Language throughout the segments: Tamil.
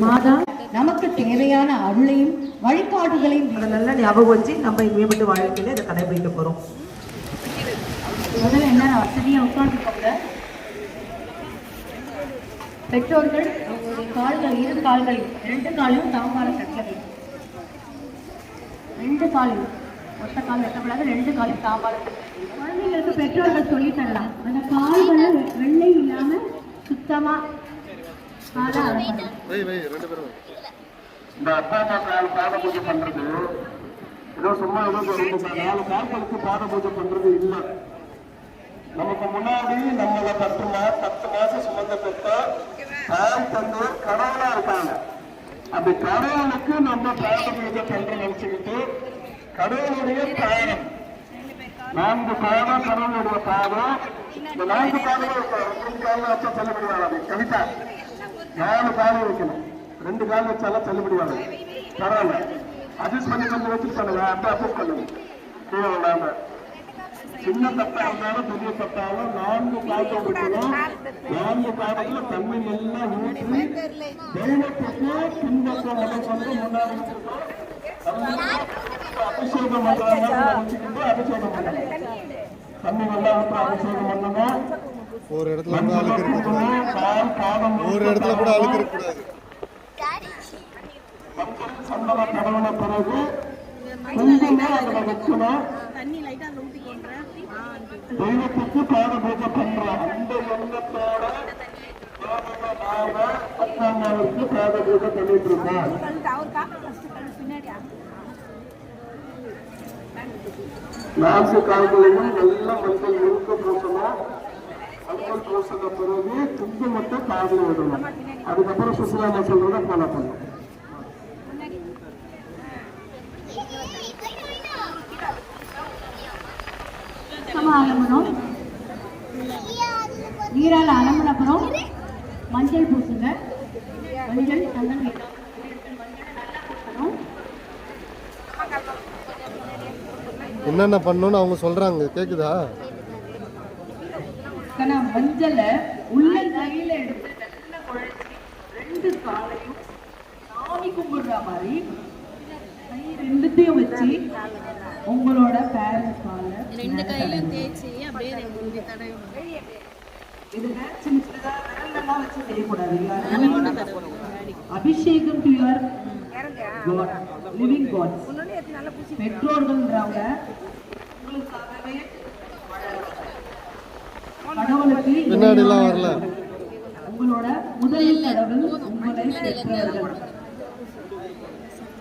மாதா நமக்கு தேவையான அருளையும் வழிகாட்டுதலையும் நல்லா ஞாபகம் வச்சு நம்ம மேம்பட்டு வாழ்க்கையில இதை கடைபிடிக்க போறோம். முதல்ல என்ன வசதியா உட்காந்துக்கோங்க. பெற்றோர்கள் கால்கள் இரு கால்கள் 2 காலையும் தாம்பால கட்டளை 2 காலையும் ஒத்த கால் வெட்டக்கூடாது 2 காலையும் தாம்பால குழந்தைங்களுக்கு பெற்றோர்கள் சொல்லி தரலாம். அந்த கால்களை வெள்ளை இல்லாம சுத்தமா இந்த அப்பா அம்மா கால் பாத பூஜை பண்றது ஏதோ சும்மா ஏதோ 4 கால்களுக்கு பாத பூஜை பண்றது இல்லை. நமக்கு முன்னாடி நம்மள 10 மாசம் சுமந்த பெற்ற தாய் தந்தையர் கடவுளா இருக்காங்க. அந்த கடவுளுக்கு நம்ம பாத பூஜை பண்ற நினைச்சுக்கிட்டு கடவுளுடைய பாதம் 4 பாதம் கடவுளுடைய பாதம். இந்த 4 பாதம் 2 காலம் வச்சா தள்ளுபடிவாங்க. கவிதா 4 காலம் வைக்கணும், 2 காலம் வச்சாலும் தள்ளுபடிவாங்க. பரவாயில்ல, அட்ஜஸ்ட் பண்ணி கொஞ்சம் வச்சுட்டு பண்ணுங்க. அப்ப அட்ஜஸ்ட் பண்ணுங்க. கீழே விடாம சின்ன தப்பா இருந்தாலும் பெரிய தப்பாலும் 4 பாதம் வைக்கணும். 4 பாதத்துல தண்ணி நல்லா ஊற்றி தெய்வத்துக்கு பின்பக்கம் வந்து முன்னாடி அபிஷேகம் பண்றாங்க. வச்சுக்கிட்டு அபிஷேகம் பண்ணணும். தண்ணி நல்லா ஊற்ற அபிஷேகம் பண்ணணும். ஒரு இடத்துல கூட அழுக்கு இருக்கக்கூடாது. ஒரு இடத்துல கூட அழுக்கு இருக்கக்கூடாது. சந்தன கடவுள பிறகு குங்குமம் அதுல வைக்கணும். தெய்வத்துக்கு பாத பூஜை பண்றோம். அந்த எண்ணத்தோட அப்பா அம்மாவுக்கு பாத பூஜை பண்ணிட்டு இருக்கோம். 4 கால்களையும் நல்லா மஞ்சள் முழுக்க பூசணும். மஞ்சள் பூசின பிறகு குங்குமத்தை காதில் விடணும். அதுக்கப்புறம் சுற்றுலாமா சொல்றத ஃபாலோ பண்ணணும். அலம்பணும். நீரால் அலம்பின அப்புறம் மஞ்சள் பூசுங்க. மஞ்சள் சந்தனம் என்னென்ன பண்ணணும்னு அவங்க சொல்றாங்க, கேக்குதா? மஞ்சளை உள்ள கையில எடுத்து நல்லா குழைச்சி 2 காலையும் சாமி கும்பிடுற மாதிரி கை 2த்தையும் வச்சு உங்களோட பேரண்ட்ஸ் கால 2 கையிலும் தேய்ச்சி அப்படியே இதுல சின்ன சின்னதா விரல்லாம் வச்சு செய்யக்கூடாது. அபிஷேகம் to your God, living God. பெற்றோர்கள்ன்றவங்க உங்களுக்காகவே கடவுளுக்கு பின்னாடிலாம் வரல. உங்களோட முதல் கடவுள் உங்களை பெற்றோர்கள்.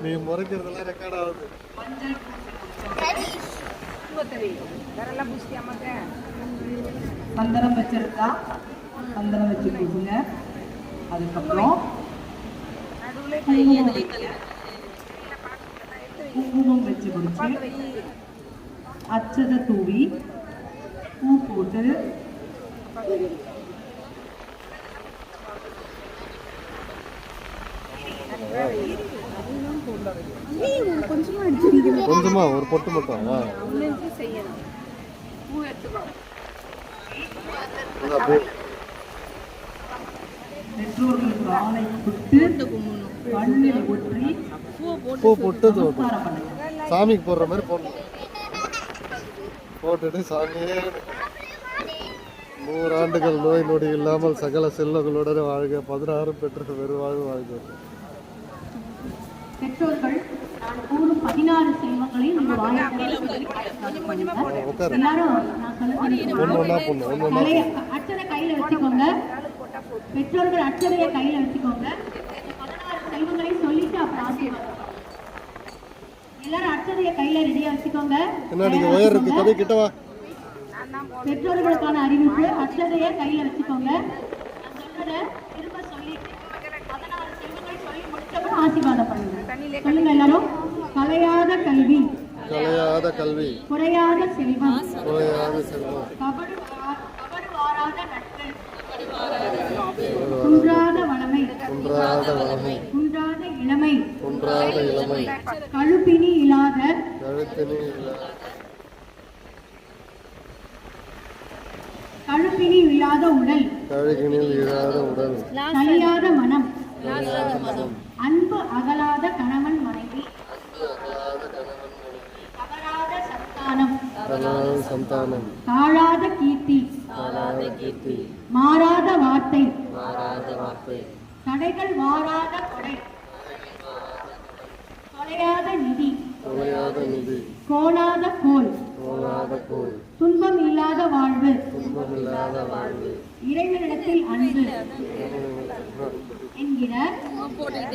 நீ முறைக்கிறதெல்லாம் ரெக்கார்ட் ஆகுது. சந்தனம் வச்சிருக்கா சந்தனம் வச்சு பூசுங்க. அதுக்கப்புறம் குங்குமம் வச்சு முடிச்சு அச்சதை தூவி பூ போட்டு கொஞ்சமா ஒரு பொட்டு மட்டும் பெற்றோர்களுக்கு ஆணை கொடுத்து கண்ணில் ஒற்றி பூ போட்டு சாமிக்கு போடுற மாதிரி போடணும். போட்டுட்டு சாமியே 100 ஆண்டுகள் நோய் நொடி இல்லாமல் சகல செல்வங்களுடன் வாழ்க, 16 பெற்ற பெருவாழ்வு வாழ்க. பெற்றோர்கள் நான் கூறும் 16 செல்வங்களை அச்சனை கையில வச்சுக்கோங்க. பெற்றோர்கள் அச்சனைய கையில வச்சுக்கோங்க. 16 செல்வங்களை சொல்லிட்டு அப்புறம் ஆசீர்வாதம். எல்லாரும் அச்சனைய கையில ரெடியா வச்சுக்கோங்க. பெற்றோர்களுக்கான அறிவிப்பு அச்சதைய கையில வச்சுக்கோங்க. திரும்ப சொல்லிட்டு 16 செல்வங்கள் சொல்லி முடிச்சப்பறம் ஆசீர்வாதம் பண்ணுங்க. சொல்லுங்க எல்லாரும். கலையாத கல்வி, கலையாத கல்வி, குறையாத செல்வம், குறையாத செல்வம், கபடு வாராத நட்பு, குன்றாத வளமை, குன்றாத வளமை, குன்றாத இளமை, குன்றாத இளமை, கழுப்பினி இல்லாத கழுப்பினி இல்லாத உடல், கழுகினில் இல்லாத உடல், சலியாத மனம், அன்பு அகலாத கணவன் மனைவி தவறாத சந்தானம் தாழாத கீர்த்தி மாறாத வார்த்தை தடைகள் வாராத கொடை தொலையாத நிதி கோணாத கோல் துன்பம் இல்லாத வாழ்வு இறைவனிடத்தில் அன்பு என்கிற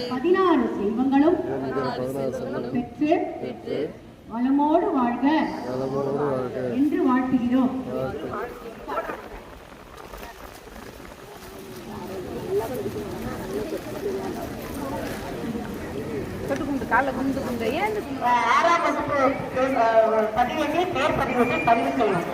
16 செல்வங்களும் பெற்று வளமோடு வாழ்க என்று வாழ்த்துகிறோம். ஆறாம் வகுப்பு பதிவேட்டில் பேர் பதிவேட்டில் பதிவு செய்யும்.